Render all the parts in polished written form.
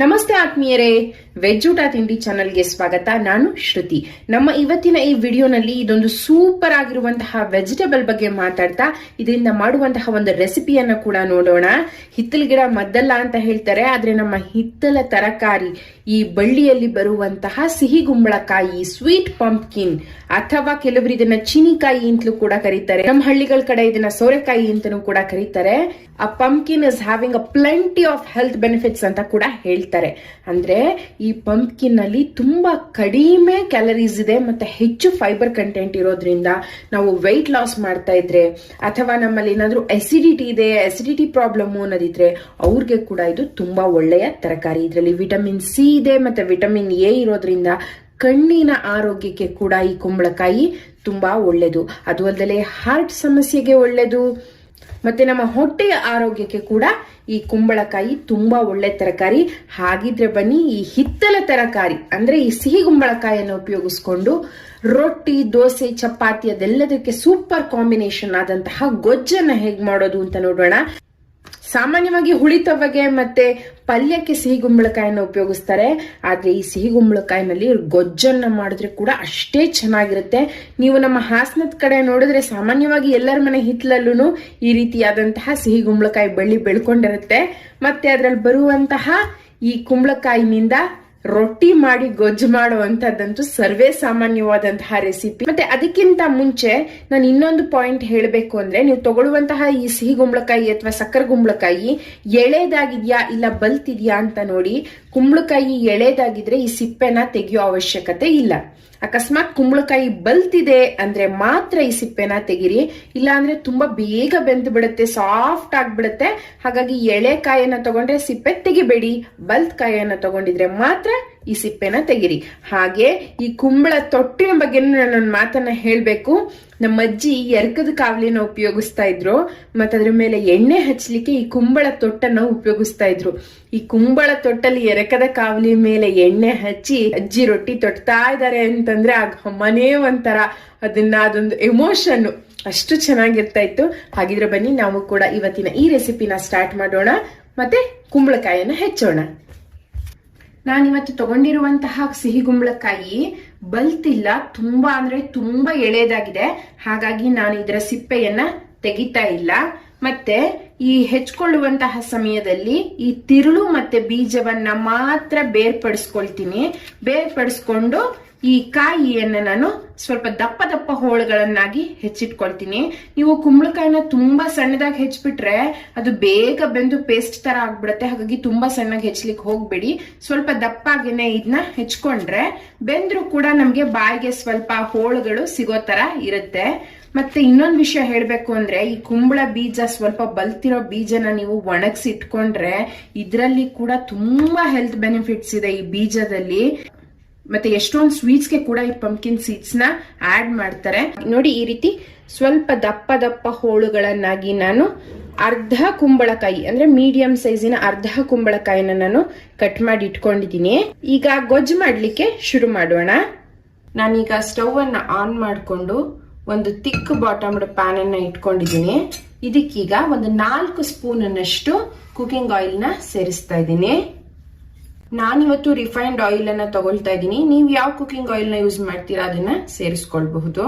ನಮಸ್ತೆ ಆತ್ಮೀಯರೇ, ವೆಜ್ ಊಟ ತಿಂಡಿ ಚಾನಲ್ಗೆ ಸ್ವಾಗತ. ನಾನು ಶ್ರುತಿ. ನಮ್ಮ ಇವತ್ತಿನ ಈ ವಿಡಿಯೋನಲ್ಲಿ ಇದೊಂದು ಸೂಪರ್ ಆಗಿರುವಂತಹ ವೆಜಿಟೇಬಲ್ ಬಗ್ಗೆ ಮಾತಾಡ್ತಾ ಇದರಿಂದ ಮಾಡುವಂತಹ ಒಂದು ರೆಸಿಪಿಯನ್ನ ಕೂಡ ನೋಡೋಣ. ಹಿತ್ತಲ ಗಿಡ ಮದ್ದಲ್ಲ ಅಂತ ಹೇಳ್ತಾರೆ, ಆದ್ರೆ ನಮ್ಮ ಹಿತ್ತಲ ತರಕಾರಿ ಈ ಬಳ್ಳಿಯಲ್ಲಿ ಬರುವಂತಹ ಸಿಹಿ ಗುಂಬಳಕಾಯಿ, ಸ್ವೀಟ್ ಪಂಪ್ಕಿನ್, ಅಥವಾ ಕೆಲವರು ಇದನ್ನ ಚೀನಿಕಾಯಿ ಅಂತಲೂ ಕೂಡ ಕರೀತಾರೆ. ನಮ್ಮ ಹಳ್ಳಿಗಳ ಕಡೆ ಇದನ್ನ ಸೋರೆಕಾಯಿ ಅಂತಲೂ ಕೂಡ ಕರೀತಾರೆ. ಆ pumpkin is having a plenty of health benefits ಅಂತ ಕೂಡ ಹೇಳ್ತಾರೆ. ಅಂದ್ರೆ ಈ ಪಂಪ್ಕಿನ್ ನಲ್ಲಿ ತುಂಬಾ ಕಡಿಮೆ ಕ್ಯಾಲರೀಸ್ ಇದೆ ಮತ್ತೆ ಹೆಚ್ಚು ಫೈಬರ್ ಕಂಟೆಂಟ್ ಇರೋದ್ರಿಂದ ನಾವು ವೆಯ್ಟ್ ಲಾಸ್ ಮಾಡ್ತಾ ಇದ್ರೆ ಅಥವಾ ನಮ್ಮಲ್ಲಿ ಏನಾದ್ರೂ ಅಸಿಡಿಟಿ ಪ್ರಾಬ್ಲಮ್ ಅನ್ನೋದಿದ್ರೆ ಅವ್ರಿಗೆ ಕೂಡ ಇದು ತುಂಬಾ ಒಳ್ಳೆಯ ತರಕಾರಿ. ಇದರಲ್ಲಿ ವಿಟಮಿನ್ ಸಿ ಇದೆ ಮತ್ತೆ ವಿಟಮಿನ್ ಎ ಇರೋದ್ರಿಂದ ಕಣ್ಣಿನ ಆರೋಗ್ಯಕ್ಕೆ ಕೂಡ ಈ ಕುಂಬಳಕಾಯಿ ತುಂಬಾ ಒಳ್ಳೆಯದು. ಅದು ಅಲ್ಲದೆ ಹಾರ್ಟ್ ಸಮಸ್ಯೆಗೆ ಒಳ್ಳೆಯದು ಮತ್ತೆ ನಮ್ಮ ಹೊಟ್ಟೆಯ ಆರೋಗ್ಯಕ್ಕೆ ಕೂಡ ಈ ಕುಂಬಳಕಾಯಿ ತುಂಬಾ ಒಳ್ಳೆ ತರಕಾರಿ. ಹಾಗಿದ್ರೆ ಬನ್ನಿ, ಈ ಹಿತ್ತಲ ತರಕಾರಿ ಅಂದ್ರೆ ಈ ಸಿಹಿ ಕುಂಬಳಕಾಯಿಯನ್ನು ಉಪಯೋಗಿಸ್ಕೊಂಡು ರೊಟ್ಟಿ, ದೋಸೆ, ಚಪಾತಿ ಅದೆಲ್ಲದಕ್ಕೆ ಸೂಪರ್ ಕಾಂಬಿನೇಷನ್ ಆದಂತಹ ಗೊಜ್ಜನ್ನ ಹೇಗ್ ಮಾಡೋದು ಅಂತ ನೋಡೋಣ. ಸಾಮಾನ್ಯವಾಗಿ ಹುಳಿತವಗೆ ಮತ್ತೆ ಪಲ್ಯಕ್ಕೆ ಸಿಹಿ ಗುಂಬಳಕಾಯಿನ ಉಪಯೋಗಿಸ್ತಾರೆ, ಆದ್ರೆ ಈ ಸಿಹಿ ಗುಂಬಳಕಾಯಿನಲ್ಲಿ ಗೊಜ್ಜನ್ನ ಮಾಡಿದ್ರೆ ಕೂಡ ಅಷ್ಟೇ ಚೆನ್ನಾಗಿರುತ್ತೆ. ನೀವು ನಮ್ಮ ಹಾಸನದ ಕಡೆ ನೋಡಿದ್ರೆ ಸಾಮಾನ್ಯವಾಗಿ ಎಲ್ಲರ ಮನೆ ಹಿತ್ತಲಲ್ಲೂ ಈ ರೀತಿಯಾದಂತಹ ಸಿಹಿ ಗುಂಬಳಕಾಯಿ ಬಳ್ಳಿ ಬೆಳ್ಕೊಂಡಿರುತ್ತೆ. ಮತ್ತೆ ಅದ್ರಲ್ಲಿ ಬರುವಂತಹ ಈ ಕುಂಬಳಕಾಯಿನಿಂದ ರೊಟ್ಟಿ ಮಾಡಿ ಗೊಜ್ಜು ಮಾಡುವಂತದ್ದಂತೂ ಸರ್ವೇ ಸಾಮಾನ್ಯವಾದಂತಹ ರೆಸಿಪಿ. ಮತ್ತೆ ಅದಕ್ಕಿಂತ ಮುಂಚೆ ನಾನು ಇನ್ನೊಂದು ಪಾಯಿಂಟ್ ಹೇಳಬೇಕು ಅಂದ್ರೆ, ನೀವು ತಗೊಳ್ಳುವಂತಹ ಈ ಸಿಹಿ ಗುಂಬಳಕಾಯಿ ಅಥವಾ ಸಕ್ಕರೆ ಗುಂಬಳಕಾಯಿ ಎಳೆದಾಗಿದ್ಯಾ ಇಲ್ಲ ಬಲ್ತಿದ್ಯಾ ಅಂತ ನೋಡಿ. ಕುಂಬಳಕಾಯಿ ಎಳೆದಾಗಿದ್ರೆ ಈ ಸಿಪ್ಪೆನ ತೆಗೆಯೋ ಅವಶ್ಯಕತೆ ಇಲ್ಲ. ಅಕಸ್ಮಾತ್ ಕುಂಬಳಕಾಯಿ ಬಲ್ತಿದೆ ಅಂದ್ರೆ ಮಾತ್ರ ಈ ಸಿಪ್ಪೆನ ತೆಗಿರಿ, ಇಲ್ಲ ಅಂದ್ರೆ ತುಂಬಾ ಬೇಗ ಬೆಂದು ಬಿಡುತ್ತೆ, ಸಾಫ್ಟ್ ಆಗ್ಬಿಡುತ್ತೆ. ಹಾಗಾಗಿ ಎಳೆ ಕಾಯನ್ನ ತಗೊಂಡ್ರೆ ಸಿಪ್ಪೆ ತೆಗಿಬೇಡಿ, ಬಲ್ತ್ ಕಾಯನ್ನ ತಗೊಂಡಿದ್ರೆ ಮಾತ್ರ ಈ ಸಿಪ್ಪೆನ ತೆಗಿರಿ. ಹಾಗೆ ಈ ಕುಂಬಳ ತೊಟ್ಟಿನ ಬಗ್ಗೆ ನಾನು ಮಾತನ್ನ ಹೇಳ್ಬೇಕು. ನಮ್ಮ ಅಜ್ಜಿ ಎರ್ಕದ ಕಾವಲಿನ ಉಪಯೋಗಿಸ್ತಾ ಇದ್ರು, ಮತ್ತೆ ಅದ್ರ ಮೇಲೆ ಎಣ್ಣೆ ಹಚ್ಚಲಿಕ್ಕೆ ಈ ಕುಂಬಳ ತೊಟ್ಟನ್ನ ಉಪಯೋಗಿಸ್ತಾ ಇದ್ರು. ಈ ಕುಂಬಳ ತೊಟ್ಟಲ್ಲಿ ಎರಕದ ಕಾವಲಿ ಮೇಲೆ ಎಣ್ಣೆ ಹಚ್ಚಿ ಅಜ್ಜಿ ರೊಟ್ಟಿ ತೊಟ್ತಾ ಇದ್ದಾರೆ ಅಂತಂದ್ರೆ ಆಗ ಮನೇ ಒಂಥರ ಅದೊಂದು ಎಮೋಷನ್, ಅಷ್ಟು ಚೆನ್ನಾಗಿರ್ತಾ ಇತ್ತು. ಹಾಗಿದ್ರೆ ಬನ್ನಿ ನಾವು ಕೂಡ ಇವತ್ತಿನ ಈ ರೆಸಿಪಿನ ಸ್ಟಾರ್ಟ್ ಮಾಡೋಣ ಮತ್ತೆ ಕುಂಬಳಕಾಯಿಯನ್ನ ಹೆಚ್ಚೋಣ. ನಾನಿವತ್ತು ತಗೊಂಡಿರುವಂತಹ ಸಿಹಿ ಕುಂಬಳಕಾಯಿ ಬಲ್ತಿಲ್ಲ, ತುಂಬಾ ಅಂದ್ರೆ ತುಂಬಾ ಎಳೆದಾಗಿದೆ. ಹಾಗಾಗಿ ನಾನು ಇದರ ಸಿಪ್ಪೆಯನ್ನ ತೆಗಿತಾ ಇಲ್ಲ. ಮತ್ತೆ ಈ ಹೆಚ್ಕೊಳ್ಳುವಂತಹ ಸಮಯದಲ್ಲಿ ಈ ತಿರುಳು ಮತ್ತೆ ಬೀಜವನ್ನ ಮಾತ್ರ ಬೇರ್ಪಡಿಸ್ಕೊಳ್ತೀನಿ. ಬೇರ್ಪಡಿಸ್ಕೊಂಡು ಈ ಕಾಯಿಯನ್ನ ನಾನು ಸ್ವಲ್ಪ ದಪ್ಪ ದಪ್ಪ ಹೋಳುಗಳನ್ನಾಗಿ ಹೆಚ್ಚಿಟ್ಕೊಳ್ತೀನಿ. ನೀವು ಕುಂಬಳಕಾಯಿನ ತುಂಬಾ ಸಣ್ಣದಾಗಿ ಹೆಚ್ಚಿಬಿಟ್ರೆ ಅದು ಬೇಗ ಬೆಂದು ಪೇಸ್ಟ್ ತರ ಆಗ್ಬಿಡುತ್ತೆ. ಹಾಗಾಗಿ ತುಂಬಾ ಸಣ್ಣಗೆ ಹೆಚ್ಚಲಿಕ್ಕೆ ಹೋಗ್ಬೇಡಿ. ಸ್ವಲ್ಪ ದಪ್ಪಾಗೇನೆ ಇದನ್ನ ಹೆಚ್ಕೊಂಡ್ರೆ ಬೆಂದ್ರು ಕೂಡ ನಮ್ಗೆ ಬಾಯಿಗೆ ಸ್ವಲ್ಪ ಹೋಳುಗಳು ಸಿಗೋ ತರ ಇರುತ್ತೆ. ಮತ್ತೆ ಇನ್ನೊಂದು ವಿಷಯ ಹೇಳ್ಬೇಕು ಅಂದ್ರೆ, ಈ ಕುಂಬಳ ಬೀಜ ಸ್ವಲ್ಪ ಬಲ್ತಿರೋ ಬೀಜನ ನೀವು ಒಣಗಿಸಿ ಇಟ್ಕೊಂಡ್ರೆ ಇದರಲ್ಲಿ ಕೂಡ ತುಂಬಾ ಹೆಲ್ತ್ ಬೆನಿಫಿಟ್ಸ್ ಇದೆ ಈ ಬೀಜದಲ್ಲಿ. ಮತ್ತೆ ಎಷ್ಟೊಂದು ಸ್ವೀಟ್ಸ್ಗೆ ಕೂಡ ಈ ಪಂಪ್ಕಿನ್ ಸೀಡ್ಸ್ ನ ಆಡ್ ಮಾಡ್ತಾರೆ. ನೋಡಿ, ಈ ರೀತಿ ಸ್ವಲ್ಪ ದಪ್ಪ ದಪ್ಪ ಹೋಳುಗಳನ್ನಾಗಿ ನಾನು ಅರ್ಧ ಕುಂಬಳಕಾಯಿ ಅಂದ್ರೆ ಮೀಡಿಯಂ ಸೈಜಿನ ಅರ್ಧ ಕುಂಬಳಕಾಯಿನ ನಾನು ಕಟ್ ಮಾಡಿ ಇಟ್ಕೊಂಡಿದ್ದೀನಿ. ಈಗ ಗೊಜ್ಜು ಮಾಡ್ಲಿಕ್ಕೆ ಶುರು ಮಾಡೋಣ. ನಾನೀಗ ಸ್ಟವ್ ಅನ್ನ ಆನ್ ಮಾಡಿಕೊಂಡು ಒಂದು ತಿಕ್ ಬಾಟಮ್ಡ್ ಪ್ಯಾನ್ ಅನ್ನ ಇಟ್ಕೊಂಡಿದ್ದೀನಿ. ಇದಕ್ಕೀಗ ಒಂದು 4 ಸ್ಪೂನ್ ಅನ್ನಷ್ಟು ಕುಕಿಂಗ್ ಆಯಿಲ್ ನ ಸೇರಿಸ್ತಾ ಇದ್ದೀನಿ. ನಾನಿವತ್ತು ರಿಫೈನ್ಡ್ ಆಯಿಲ್ ಅನ್ನ ತಗೊಳ್ತಾ ಇದ್ದೀನಿ. ನೀವು ಯಾವ ಕುಕಿಂಗ್ ಆಯಿಲ್ ನ ಯೂಸ್ ಮಾಡ್ತೀರಾ ಅದನ್ನ ಸೇರಿಸ್ಕೊಳ್ಬಹುದು.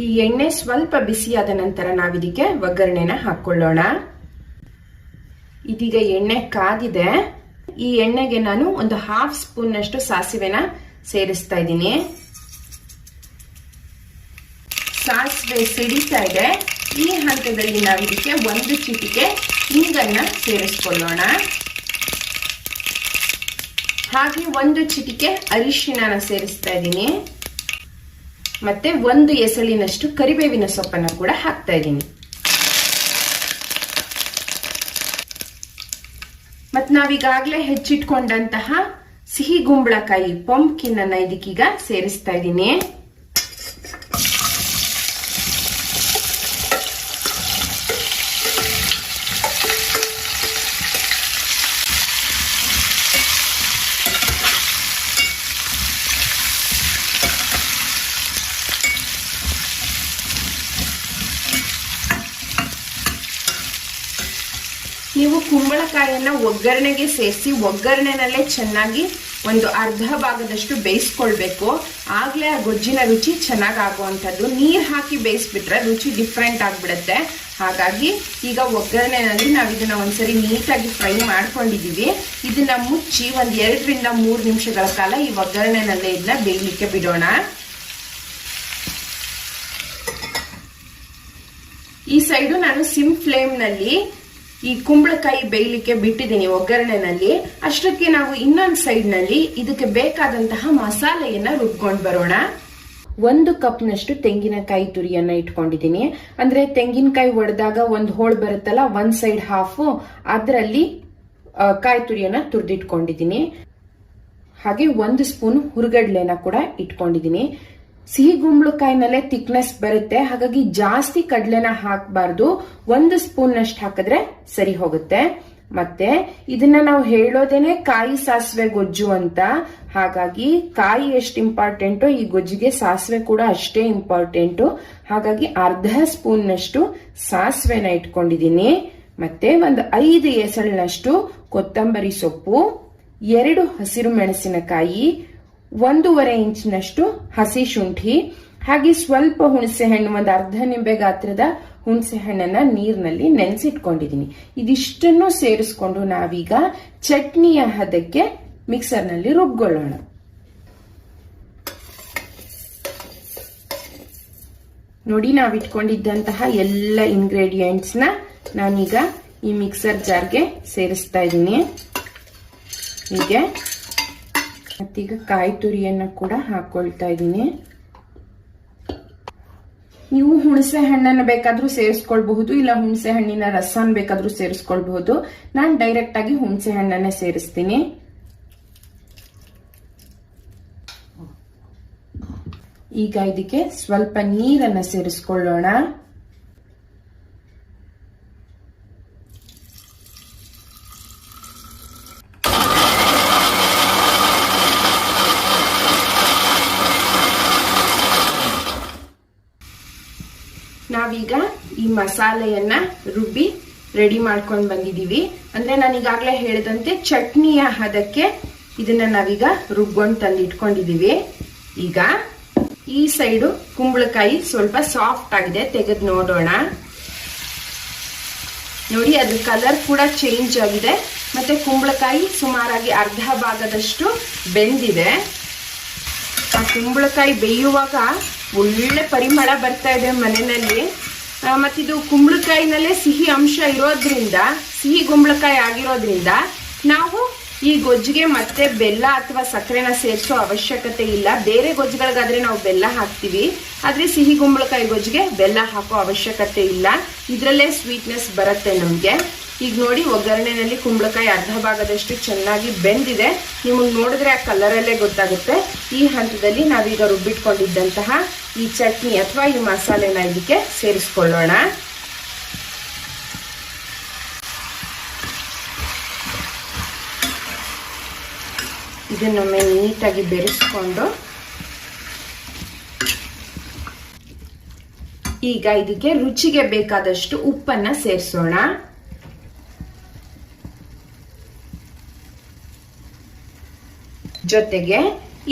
ಈ ಎಣ್ಣೆ ಸ್ವಲ್ಪ ಬಿಸಿಯಾದ ನಂತರ ನಾವಿದಕ್ಕೆ ಒಗ್ಗರಣೆನ ಹಾಕೊಳ್ಳೋಣ. ಇದೀಗ ಎಣ್ಣೆ ಕಾದಿದೆ. ಈ ಎಣ್ಣೆಗೆ ನಾನು ಒಂದು 1/2 ಸ್ಪೂನ್ ನಷ್ಟು ಸಾಸಿವೆನ ಸೇರಿಸ್ತಾ ಇದ್ದೀನಿ. ಸಾಸಿವೆ ಸಿಡಿತಾ ಇದೆ. ಈ ಹಂತದಲ್ಲಿ ನಾವಿದಕ್ಕೆ 1 ಚಿಟಿಕೆ ಹಿಂಗನ್ನ ಸೇರಿಸ್ಕೊಳ್ಳೋಣ. ಹಾಗೆ 1 ಚಿಟಿಕೆ ಅರಿಶಿನ ಸೇರಿಸ್ತಾ ಇದ್ದೀನಿ. ಮತ್ತೆ 1 ಎಸಳಿನಷ್ಟು ಕರಿಬೇವಿನ ಸೊಪ್ಪನ್ನ ಕೂಡ ಹಾಕ್ತಾ ಇದ್ದೀನಿ. ಮತ್ ನಾವೀಗಾಗ್ಲೇ ಹೆಚ್ಚಿಟ್ಕೊಂಡಂತಹ ಸಿಹಿ ಗುಂಬಳಕಾಯಿ ಪಂಪ್ಕಿನ್ ಅನ್ನ ಇದಕ್ಕೀಗ ಸೇರಿಸ್ತಾ ಇದ್ದೀನಿ. ನೀವು ಕುಂಬಳಕಾಯಿಯನ್ನ ಒಗ್ಗರಣೆಗೆ ಸೇರಿಸಿ ಒಗ್ಗರಣೆನಲ್ಲೇ ಚೆನ್ನಾಗಿ ಒಂದು ಅರ್ಧ ಭಾಗದಷ್ಟು ಬೇಯಿಸ್ಕೊಳ್ಬೇಕು. ಆಗ್ಲೇ ಆ ಗೊಜ್ಜಿನ ರುಚಿ ಚೆನ್ನಾಗಿ ಆಗುವಂಥದ್ದು. ನೀರು ಹಾಕಿ ಬೇಯಿಸ್ಬಿಟ್ರೆ ರುಚಿ ಡಿಫ್ರೆಂಟ್ ಆಗ್ಬಿಡುತ್ತೆ. ಹಾಗಾಗಿ ಈಗ ಒಗ್ಗರಣೆನಲ್ಲಿ ನಾವು ಇದನ್ನ ಒಂದ್ಸರಿ ನೀಟಾಗಿ ಫ್ರೈ ಮಾಡ್ಕೊಂಡಿದೀವಿ. ಇದನ್ನ ಮುಚ್ಚಿ ಒಂದ್ 2 ರಿಂದ 3 ನಿಮಿಷಗಳ ಕಾಲ ಈ ಒಗ್ಗರಣೆನಲ್ಲೇ ಇದನ್ನ ಬೇಯಲಿಕ್ಕೆ ಬಿಡೋಣ. ಈ ಸೈಡು ನಾನು ಸಿಮ್ ಫ್ಲೇಮ್ ನಲ್ಲಿ ಈ ಕುಂಬಳಕಾಯಿ ಬೇಯಲಿಕ್ಕೆ ಬಿಟ್ಟಿದ್ದೀನಿ ಒಗ್ಗರಣೆನಲ್ಲಿ. ಅಷ್ಟಕ್ಕೆ ನಾವು ಇನ್ನೊಂದು ಸೈಡ್ ನಲ್ಲಿ ಇದಕ್ಕೆ ಬೇಕಾದಂತಹ ಮಸಾಲೆಯನ್ನ ರುಬ್ಕೊಂಡು ಬರೋಣ. 1 ಕಪ್ನಷ್ಟು ತೆಂಗಿನಕಾಯಿ ತುರಿಯನ್ನ ಇಟ್ಕೊಂಡಿದ್ದೀನಿ. ಅಂದ್ರೆ ತೆಂಗಿನಕಾಯಿ ಒಡೆದಾಗ ಒಂದು ಹೋಳು ಬರುತ್ತಲ್ಲ, 1 ಸೈಡ್ ಹಾಫ್ ಅದರಲ್ಲಿ ಕಾಯಿ ತುರಿಯನ್ನ ತುರಿದಿಟ್ಕೊಂಡಿದ್ದೀನಿ. ಹಾಗೆ 1 ಸ್ಪೂನ್ ಹುರಿಗಡ್ಲೆನ ಕೂಡ ಇಟ್ಕೊಂಡಿದ್ದೀನಿ. ಸಿಹಿ ಕುಂಬಳಕಾಯಿನಲ್ಲೇ ಥಿಕ್ನೆಸ್ ಬರುತ್ತೆ, ಹಾಗಾಗಿ ಜಾಸ್ತಿ ಕಡ್ಲೆನ ಹಾಕಬಾರ್ದು. 1 ಸ್ಪೂನ್ ನಷ್ಟು ಹಾಕಿದ್ರೆ ಸರಿ ಹೋಗುತ್ತೆ. ಮತ್ತೆ ಇದನ್ನ ನಾವು ಹೇಳೋದೇನೆ ಕಾಯಿ ಸಾಸಿವೆ ಗೊಜ್ಜು ಅಂತ. ಹಾಗಾಗಿ ಕಾಯಿ ಎಷ್ಟು ಇಂಪಾರ್ಟೆಂಟು ಈ ಗೊಜ್ಜಿಗೆ ಸಾಸಿವೆ ಕೂಡ ಅಷ್ಟೇ ಇಂಪಾರ್ಟೆಂಟು. ಹಾಗಾಗಿ ಅರ್ಧ ಸ್ಪೂನ್ ನಷ್ಟು ಸಾಸಿವೆನ ಇಟ್ಕೊಂಡಿದ್ದೀನಿ. ಮತ್ತೆ ಒಂದು 5 ಎಸಳಿನಷ್ಟು ಕೊತ್ತಂಬರಿ ಸೊಪ್ಪು, 2 ಹಸಿರು ಮೆಣಸಿನಕಾಯಿ, 1.5 ಇಂಚಿನಷ್ಟು ಹಸಿ ಶುಂಠಿ, ಹಾಗೆ ಸ್ವಲ್ಪ ಹುಣಸೆ ಹಣ್ಣು, ಒಂದು ಅರ್ಧ ನಿಂಬೆ ಗಾತ್ರದ ಹುಣಸೆ ಹಣ್ಣನ್ನ ನೀರಿನಲ್ಲಿ ನೆನೆಸಿಟ್ಕೊಂಡಿದ್ದೀನಿ. ಇದಿಷ್ಟನ್ನು ಸೇರಿಸ್ಕೊಂಡು ನಾವೀಗ ಚಟ್ನಿಯ ಹದಕ್ಕೆ ಮಿಕ್ಸರ್ನಲ್ಲಿ ರುಬ್ಕೊಳ್ಳೋಣ. ನೋಡಿ, ನಾವಿಟ್ಕೊಂಡಿದ್ದಂತಹ ಎಲ್ಲ ಇಂಗ್ರೀಡಿಯೆಂಟ್ಸ್ ನ ನಾನೀಗ ಈ ಮಿಕ್ಸರ್ ಜಾರ್ಗೆ ಸೇರಿಸ್ತಾ ಇದ್ದೀನಿ. ಹೀಗೆ ಮತ್ತೀಗ ಕಾಯಿ ತುರಿಯನ್ನ ಕೂಡ ಹಾಕೊಳ್ತಾ ಇದ್ದೀನಿ. ನೀವು ಹುಣಸೆ ಹಣ್ಣನ್ನು ಬೇಕಾದ್ರೂ ಸೇರಿಸ್ಕೊಳ್ಬಹುದು, ಇಲ್ಲ ಹುಣಸೆ ಹಣ್ಣಿನ ರಸನ್ ಬೇಕಾದ್ರೂ ಸೇರಿಸ್ಕೊಳ್ಬಹುದು. ನಾನು ಡೈರೆಕ್ಟ್ ಆಗಿ ಹುಣಸೆ ಹಣ್ಣನ್ನೇ ಸೇರಿಸ್ತೀನಿ. ಈಗ ಇದಕ್ಕೆ ಸ್ವಲ್ಪ ನೀರನ್ನ ಸೇರಿಸ್ಕೊಳ್ಳೋಣ. ನಾವೀಗ ಈ ಮಸಾಲೆಯನ್ನ ರುಬ್ಬಿ ರೆಡಿ ಮಾಡ್ಕೊಂಡು ಬಂದಿದೀವಿ. ಅಂದ್ರೆ ನಾನು ಈಗಾಗಲೇ ಹೇಳಿದಂತೆ ಚಟ್ನಿಯ ಹದಕ್ಕೆ ಇದನ್ನ ನಾವೀಗ ರುಬ್ಕೊಂಡು ತಂದು ಇಟ್ಕೊಂಡಿದೀವಿ. ಈಗ ಈ ಸೈಡು ಕುಂಬಳಕಾಯಿ ಸ್ವಲ್ಪ ಸಾಫ್ಟ್ ಆಗಿದೆ, ತೆಗೆದು ನೋಡೋಣ. ನೋಡಿ, ಅದ್ರ ಕಲರ್ ಕೂಡ ಚೇಂಜ್ ಆಗಿದೆ. ಮತ್ತೆ ಕುಂಬಳಕಾಯಿ ಸುಮಾರಾಗಿ ಅರ್ಧ ಭಾಗದಷ್ಟು ಬೆಂದಿದೆ. ಆ ಕುಂಬಳಕಾಯಿ ಬೇಯುವಾಗ ಒಳ್ಳೆ ಪರಿಮಳ ಬರ್ತಾ ಇದೆ ಮನೆಯಲ್ಲಿ. ಮತ್ತಿದು ಕುಂಬಳಕಾಯಿನಲ್ಲೇ ಸಿಹಿ ಅಂಶ ಇರೋದ್ರಿಂದ, ಸಿಹಿ ಕುಂಬಳಕಾಯಿ ಆಗಿರೋದ್ರಿಂದ ನಾವು ಈ ಗೊಜ್ಜಿಗೆ ಮತ್ತೆ ಬೆಲ್ಲ ಅಥವಾ ಸಕ್ಕರೆನ ಸೇರಿಸೋ ಅವಶ್ಯಕತೆ ಇಲ್ಲ. ಬೇರೆ ಗೊಜ್ಜುಗಳಿಗಾದ್ರೆ ನಾವು ಬೆಲ್ಲ ಹಾಕ್ತಿವಿ, ಆದ್ರೆ ಸಿಹಿ ಕುಂಬಳಕಾಯಿ ಗೊಜ್ಜಿಗೆ ಬೆಲ್ಲ ಹಾಕೋ ಅವಶ್ಯಕತೆ ಇಲ್ಲ. ಇದರಲ್ಲೇ ಸ್ವೀಟ್ನೆಸ್ ಬರುತ್ತೆ ನಮ್ಗೆ. ಈಗ ನೋಡಿ, ಒಗ್ಗರಣೆನಲ್ಲಿ ಕುಂಬಳಕಾಯಿ ಅರ್ಧ ಭಾಗದಷ್ಟು ಚೆನ್ನಾಗಿ ಬೆಂದಿದೆ. ನಿಮಗೆ ನೋಡಿದ್ರೆ ಆ ಕಲರಲ್ಲೇ ಗೊತ್ತಾಗುತ್ತೆ. ಈ ಹಂತದಲ್ಲಿ ನಾವೀಗ ರುಬ್ಬಿಟ್ಕೊಂಡಿದ್ದಂತಹ ಈ ಚಟ್ನಿ ಅಥವಾ ಈ ಮಸಾಲೆನ ಇದಕ್ಕೆ ಸೇರಿಸ್ಕೊಳ್ಳೋಣ. ಇದನ್ನೊಮ್ಮೆ ನೀಟಾಗಿ ಬೆರೆಸ್ಕೊಂಡು ಈಗ ಇದಕ್ಕೆ ರುಚಿಗೆ ಬೇಕಾದಷ್ಟು ಉಪ್ಪನ್ನ ಸೇರಿಸೋಣ. ಜೊತೆಗೆ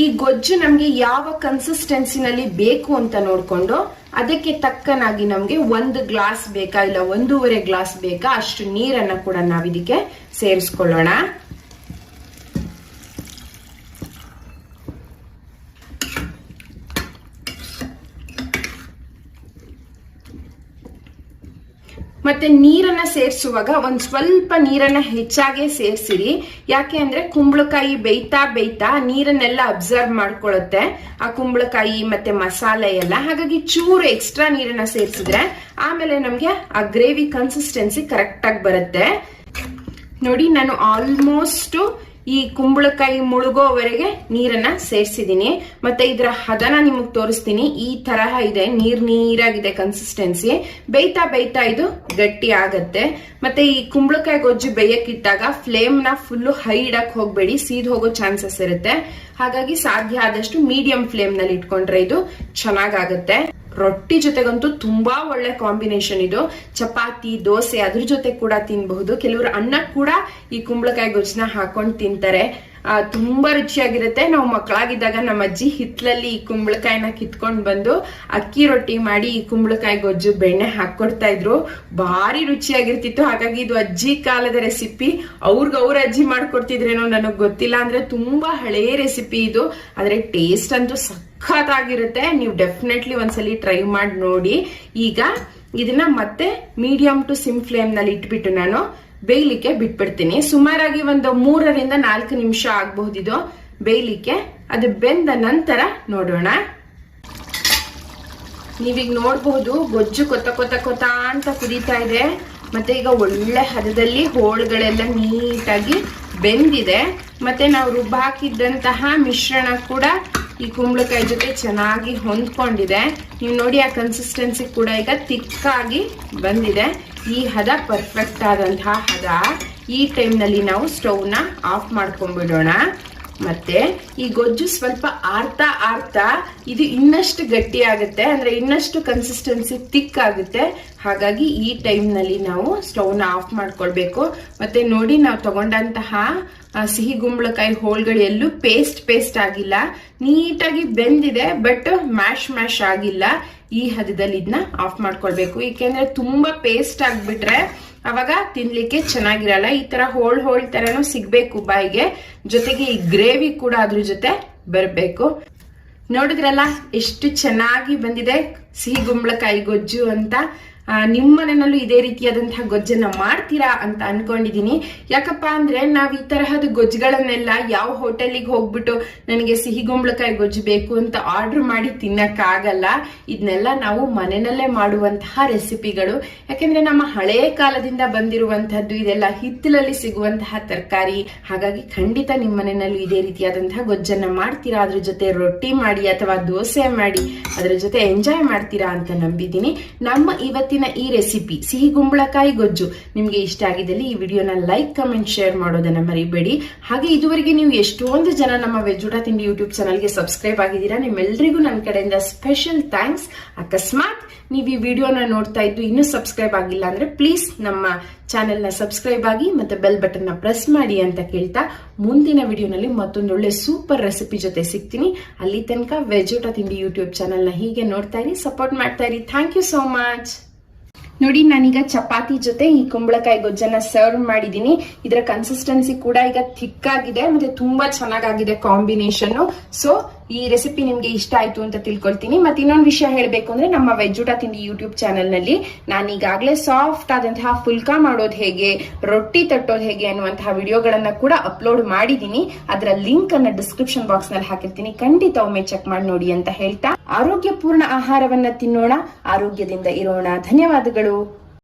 ಈ ಗೊಜ್ಜು ನಮ್ಗೆ ಯಾವ ಕನ್ಸಿಸ್ಟೆನ್ಸಿನಲ್ಲಿ ಬೇಕು ಅಂತ ನೋಡ್ಕೊಂಡು ಅದಕ್ಕೆ ತಕ್ಕನಾಗಿ ನಮ್ಗೆ 1 ಗ್ಲಾಸ್ ಬೇಕಾ ಇಲ್ಲ 1.5 ಗ್ಲಾಸ್ ಬೇಕಾ ಅಷ್ಟು ನೀರನ್ನ ಕೂಡ ನಾವಿದಕ್ಕೆ ಸೇರಿಸ್ಕೊಳ್ಳೋಣ. ಮತ್ತೆ ನೀರನ್ನ ಸೇರಿಸುವಾಗ ಒಂದ್ ಸ್ವಲ್ಪ ನೀರನ್ನ ಹೆಚ್ಚಾಗೆ ಸೇರಿಸಿರಿ. ಯಾಕೆ ಅಂದ್ರೆ ಕುಂಬಳಕಾಯಿ ಬೇಯ್ತಾ ಬೇಯ್ತಾ ನೀರನ್ನೆಲ್ಲ ಅಬ್ಸರ್ವ್ ಮಾಡ್ಕೊಳ್ಳುತ್ತೆ ಆ ಕುಂಬಳಕಾಯಿ ಮತ್ತೆ ಮಸಾಲೆ ಎಲ್ಲ. ಹಾಗಾಗಿ ಚೂರು ಎಕ್ಸ್ಟ್ರಾ ನೀರನ್ನ ಸೇರಿಸಿದ್ರೆ ಆಮೇಲೆ ನಮ್ಗೆ ಆ ಗ್ರೇವಿ ಕನ್ಸಿಸ್ಟೆನ್ಸಿ ಕರೆಕ್ಟ್ ಆಗಿ ಬರುತ್ತೆ. ನೋಡಿ, ನಾನು ಆಲ್ಮೋಸ್ಟ್ ಈ ಕುಂಬಳಕಾಯಿ ಮುಳುಗೋವರೆಗೆ ನೀರನ್ನ ಸೇರಿಸಿದೀನಿ. ಮತ್ತೆ ಇದರ ಹದನ ನಿಮಗ್ ತೋರಿಸ್ತೀನಿ. ಈ ತರಹ ಇದೆ, ನೀರಾಗಿದೆ ಕನ್ಸಿಸ್ಟೆನ್ಸಿ. ಬೇಯ್ತಾ ಬೇಯ್ತಾ ಇದು ಗಟ್ಟಿ ಆಗತ್ತೆ. ಮತ್ತೆ ಈ ಕುಂಬಳಕಾಯಿ ಗೊಜ್ಜು ಬೇಯಕ್ಕಿಟ್ಟಾಗ ಫ್ಲೇಮ್ ನ ಫುಲ್ ಹೈ ಇಡಕ್ ಹೋಗ್ಬೇಡಿ, ಸೀದ್ ಹೋಗೋ ಚಾನ್ಸಸ್ ಇರುತ್ತೆ. ಹಾಗಾಗಿ ಸಾಧ್ಯ ಆದಷ್ಟು ಮೀಡಿಯಂ ಫ್ಲೇಮ್ ನಲ್ಲಿ ಇಟ್ಕೊಂಡ್ರೆ ಇದು ಚೆನ್ನಾಗಾಗತ್ತೆ. ರೊಟ್ಟಿ ಜೊತೆಗಂತೂ ತುಂಬಾ ಒಳ್ಳೆ ಕಾಂಬಿನೇಷನ್ ಇದು. ಚಪಾತಿ, ದೋಸೆ ಅದ್ರ ಜೊತೆ ಕೂಡ ತಿನ್ಬಹುದು. ಕೆಲವರು ಅನ್ನ ಕೂಡ ಈ ಕುಂಬಳಕಾಯಿ ಗೊಜ್ಜನ್ನ ಹಾಕೊಂಡು ತಿಂತಾರೆ. ತುಂಬಾ ರುಚಿಯಾಗಿರುತ್ತೆ. ನಾವು ಮಕ್ಕಳಾಗಿದ್ದಾಗ ನಮ್ಮ ಅಜ್ಜಿ ಹಿತ್ಲಲ್ಲಿ ಈ ಕುಂಬಳಕಾಯಿನ ಕಿತ್ಕೊಂಡ್ ಬಂದು ಅಕ್ಕಿ ರೊಟ್ಟಿ ಮಾಡಿ ಈ ಕುಂಬಳಕಾಯಿ ಗೊಜ್ಜು ಬೆಣ್ಣೆ ಹಾಕೊಡ್ತಾ ಇದ್ರು. ಭಾರಿ ರುಚಿಯಾಗಿರ್ತಿತ್ತು. ಹಾಗಾಗಿ ಇದು ಅಜ್ಜಿ ಕಾಲದ ರೆಸಿಪಿ. ಅವ್ರ ಅಜ್ಜಿ ಮಾಡ್ಕೊಡ್ತಿದ್ರೇನೋ ನನಗ್ ಗೊತ್ತಿಲ್ಲ. ಅಂದ್ರೆ ತುಂಬಾ ಹಳೇ ರೆಸಿಪಿ ಇದು. ಆದ್ರೆ ಟೇಸ್ಟ್ ಅಂತೂ ಸಖತ್ತಾಗಿರುತ್ತೆ. ನೀವು ಡೆಫಿನೆಟ್ಲಿ ಒಂದ್ಸಲಿ ಟ್ರೈ ಮಾಡಿ ನೋಡಿ. ಈಗ ಇದನ್ನ ಮತ್ತೆ ಮೀಡಿಯಂ ಟು ಸಿಮ್ ಫ್ಲೇಮ್ ನಲ್ಲಿ ಇಟ್ಬಿಟ್ಟು ನಾನು ಬೇಯ್ಲಿಕ್ಕೆ ಬಿಟ್ಬಿಡ್ತೀನಿ. ಸುಮಾರಾಗಿ ಒಂದು 3 ರಿಂದ 4 ನಿಮಿಷ ಆಗಬಹುದಿದು ಬೇಯ್ಲಿಕ್ಕೆ. ಅದು ಬೆಂದ ನಂತರ ನೋಡೋಣ. ನೀವೀಗ ನೋಡಬಹುದು ಗೊಜ್ಜು ಕೊತ ಅಂತ ಕುದೀತಾ ಇದೆ. ಮತ್ತೆ ಈಗ ಒಳ್ಳೆ ಹದದಲ್ಲಿ ಹೋಳುಗಳೆಲ್ಲ ನೀಟಾಗಿ ಬೆಂದಿದೆ. ಮತ್ತೆ ನಾವು ರುಬ್ಬಾಕಿದ್ದಂತಹ ಮಿಶ್ರಣ ಕೂಡ ಈ ಕುಂಬಳಕಾಯಿ ಜೊತೆ ಚೆನ್ನಾಗಿ ಹೊಂದ್ಕೊಂಡಿದೆ. ನೀವು ನೋಡಿ ಆ ಕನ್ಸಿಸ್ಟೆನ್ಸಿ ಕೂಡ ಈಗ ತಿಕ್ಕಾಗಿ ಬಂದಿದೆ. ಈ ಹದ ಪರ್ಫೆಕ್ಟ್ ಆದಂತಹ ಹದ. ಈ ಟೈಮ್ನಲ್ಲಿ ನಾವು ಸ್ಟವ್ನ ಆಫ್ ಮಾಡ್ಕೊಂಡ್ಬಿಡೋಣ. ಮತ್ತೆ ಈ ಗೊಜ್ಜು ಸ್ವಲ್ಪ ಆರ್ತಾ ಇದು ಇನ್ನಷ್ಟು ಗಟ್ಟಿ ಆಗುತ್ತೆ. ಅಂದ್ರೆ ಇನ್ನಷ್ಟು ಕನ್ಸಿಸ್ಟೆನ್ಸಿ ತಿಕ್ ಆಗುತ್ತೆ. ಹಾಗಾಗಿ ಈ ಟೈಮ್ನಲ್ಲಿ ನಾವು ಸ್ಟವ್ನ ಆಫ್ ಮಾಡ್ಕೊಳ್ಬೇಕು. ಮತ್ತೆ ನೋಡಿ, ನಾವು ತಗೊಂಡಂತಹ ಸಿಹಿ ಕುಂಬಳಕಾಯಿ ಹೋಳುಗಳು ಎಲ್ಲೂ ಪೇಸ್ಟ್ ಆಗಿಲ್ಲ. ನೀಟಾಗಿ ಬೆಂದಿದೆ, ಬಟ್ ಮ್ಯಾಶ್ ಆಗಿಲ್ಲ. ಈ ಹದದಲ್ಲಿ ಇದನ್ನ ಆಫ್ ಮಾಡ್ಕೊಳ್ಬೇಕು. ಏಕೆಂದ್ರೆ ತುಂಬಾ ಪೇಸ್ಟ್ ಆಗ್ಬಿಟ್ರೆ ಅವಾಗ ತಿನ್ಲಿಕ್ಕೆ ಚೆನ್ನಾಗಿರಲ್ಲ. ಈ ತರ ಹೋಳ್ ತರನು ಸಿಗ್ಬೇಕು ಬಾಯಿಗೆ. ಜೊತೆಗೆ ಈ ಗ್ರೇವಿ ಕೂಡ ಅದ್ರ ಜೊತೆ ಬರಬೇಕು. ನೋಡಿದ್ರಲ್ಲ ಎಷ್ಟು ಚೆನ್ನಾಗಿ ಬಂದಿದೆ ಸಿಹಿ ಕುಂಬಳಕಾಯಿ ಗೊಜ್ಜು ಅಂತ. ನಿಮ್ಮ ಮನೆಯಲ್ಲೂ ಇದೇ ರೀತಿಯಾದಂತಹ ಗೊಜ್ಜನ್ನ ಮಾಡ್ತೀರಾ ಅಂತ ಅನ್ಕೊಂಡಿದೀನಿ. ಯಾಕಪ್ಪ ಅಂದ್ರೆ ನಾವ್ ಈ ತರಹದ ಗೊಜ್ಜುಗಳನ್ನೆಲ್ಲ ಯಾವ ಹೋಟೆಲಿಗೆ ಹೋಗ್ಬಿಟ್ಟು ನನಗೆ ಸಿಹಿ ಕುಂಬಳಕಾಯಿ ಗೊಜ್ಜು ಬೇಕು ಅಂತ ಆರ್ಡರ್ ಮಾಡಿ ತಿನ್ನಕ್ಕಾಗಲ್ಲ. ಇದನ್ನೆಲ್ಲ ನಾವು ಮನೆಯಲ್ಲೇ ಮಾಡುವಂತಹ ರೆಸಿಪಿಗಳು. ಯಾಕೆಂದ್ರೆ ನಮ್ಮ ಹಳೇ ಕಾಲದಿಂದ ಬಂದಿರುವಂತಹದ್ದು ಇದೆಲ್ಲ ಹಿತ್ತಲಲ್ಲಿ ಸಿಗುವಂತಹ ತರಕಾರಿ. ಹಾಗಾಗಿ ಖಂಡಿತ ನಿಮ್ಮ ಮನೆಯಲ್ಲೂ ಇದೇ ರೀತಿಯಾದಂತಹ ಗೊಜ್ಜನ್ನ ಮಾಡ್ತೀರಾ. ಅದ್ರ ಜೊತೆ ರೊಟ್ಟಿ ಮಾಡಿ ಅಥವಾ ದೋಸೆ ಮಾಡಿ ಅದ್ರ ಜೊತೆ ಎಂಜಾಯ್ ಮಾಡ್ತೀರಾ ಅಂತ ನಂಬಿದ್ದೀನಿ. ನಮ್ಮ ಇವತ್ತಿನ ಈ ರೆಸಿಪಿ ಸಿಹಿ ಕುಂಬಳಕಾಯಿ ಗೊಜ್ಜು ನಿಮ್ಗೆ ಇಷ್ಟ ಆಗಿದ್ದಲ್ಲಿ ಈ ವಿಡಿಯೋನ ಲೈಕ್, ಕಮೆಂಟ್, ಶೇರ್ ಮಾಡೋದನ್ನ ಮರಿಬೇಡಿ. ಹಾಗೆ ಇದುವರೆಗೆ ನೀವು ಎಷ್ಟೊಂದು ಜನ ನಮ್ಮ ವೆಜ್ ಊಟ ತಿಂಡಿ ಯೂಟ್ಯೂಬ್ ಚಾನಲ್ಗೆ ಸಬ್ಸ್ಕ್ರೈಬ್ ಆಗಿದ್ದೀರಾ. ನಿಮ್ಮೆಲ್ಲರಿಗೂ ನನ್ನ ಕಡೆಯಿಂದ ಸ್ಪೆಷಲ್ ಥ್ಯಾಂಕ್ಸ್. ಅಕಸ್ಮಾತ್ ನೀವು ಈ ವಿಡಿಯೋನ ನೋಡ್ತಾ ಇದ್ದು ಇನ್ನೂ ಸಬ್ಸ್ಕ್ರೈಬ್ ಆಗಿಲ್ಲ ಅಂದ್ರೆ ಪ್ಲೀಸ್ ನಮ್ಮ ಚಾನೆಲ್ ನ ಸಬ್ಸ್ಕ್ರೈಬ್ ಆಗಿ ಮತ್ತೆ ಬೆಲ್ ಬಟನ್ ನ ಪ್ರೆಸ್ ಮಾಡಿ ಅಂತ ಕೇಳ್ತಾ, ಮುಂದಿನ ವಿಡಿಯೋನಲ್ಲಿ ಮತ್ತೊಂದೊಳ್ಳೆ ಸೂಪರ್ ರೆಸಿಪಿ ಜೊತೆ ಸಿಗ್ತೀನಿ. ಅಲ್ಲಿ ತನಕ ವೆಜ್ ಊಟ ತಿಂಡಿ ಯೂಟ್ಯೂಬ್ ಚಾನೆಲ್ ನ ಹೀಗೆ ನೋಡ್ತಾ ಇರಿ, ಸಪೋರ್ಟ್ ಮಾಡ್ತಾ ಇರಿ. Thank you so much. ನೋಡಿ, ನಾನೀಗ ಚಪಾತಿ ಜೊತೆ ಈ ಕುಂಬಳಕಾಯಿ ಗೊಜ್ಜನ್ನ ಸರ್ವ್ ಮಾಡಿದೀನಿ. ಇದರ ಕನ್ಸಿಸ್ಟೆನ್ಸಿ ಕೂಡ ಈಗ ಥಿಕ್ ಆಗಿದೆ ಮತ್ತೆ ತುಂಬಾ ಚೆನ್ನಾಗಿದೆ ಕಾಂಬಿನೇಷನ್. ಸೊ ಈ ರೆಸಿಪಿ ನಿಮ್ಗೆ ಇಷ್ಟ ಆಯ್ತು ಅಂತ ತಿಳ್ಕೊಳ್ತೀನಿ. ಮತ್ತೆ ಇನ್ನೊಂದು ವಿಷಯ ಹೇಳ್ಬೇಕು ಅಂದ್ರೆ ನಮ್ಮ ವೆಜ್ ಊಟ ತಿಂಡಿ ಯೂಟ್ಯೂಬ್ ಚಾನೆಲ್ ನಲ್ಲಿ ನಾನು ಈಗಾಗಲೇ ಸಾಫ್ಟ್ ಆದಂತಹ ಫುಲ್ಕಾ ಮಾಡೋದು ಹೇಗೆ, ರೊಟ್ಟಿ ತಟ್ಟೋದು ಹೇಗೆ ಅನ್ನುವಂತಹ ವಿಡಿಯೋಗಳನ್ನ ಕೂಡ ಅಪ್ಲೋಡ್ ಮಾಡಿದೀನಿ. ಅದರ ಲಿಂಕ್ ಅನ್ನ ಡಿಸ್ಕ್ರಿಪ್ಷನ್ ಬಾಕ್ಸ್ ನಲ್ಲಿ ಹಾಕಿರ್ತೀನಿ. ಖಂಡಿತ ಒಮ್ಮೆ ಚೆಕ್ ಮಾಡಿ ನೋಡಿ ಅಂತ ಹೇಳ್ತಾ, ಆರೋಗ್ಯಪೂರ್ಣ ಆಹಾರವನ್ನ ತಿನ್ನೋಣ, ಆರೋಗ್ಯದಿಂದ ಇರೋಣ. ಧನ್ಯವಾದಗಳು.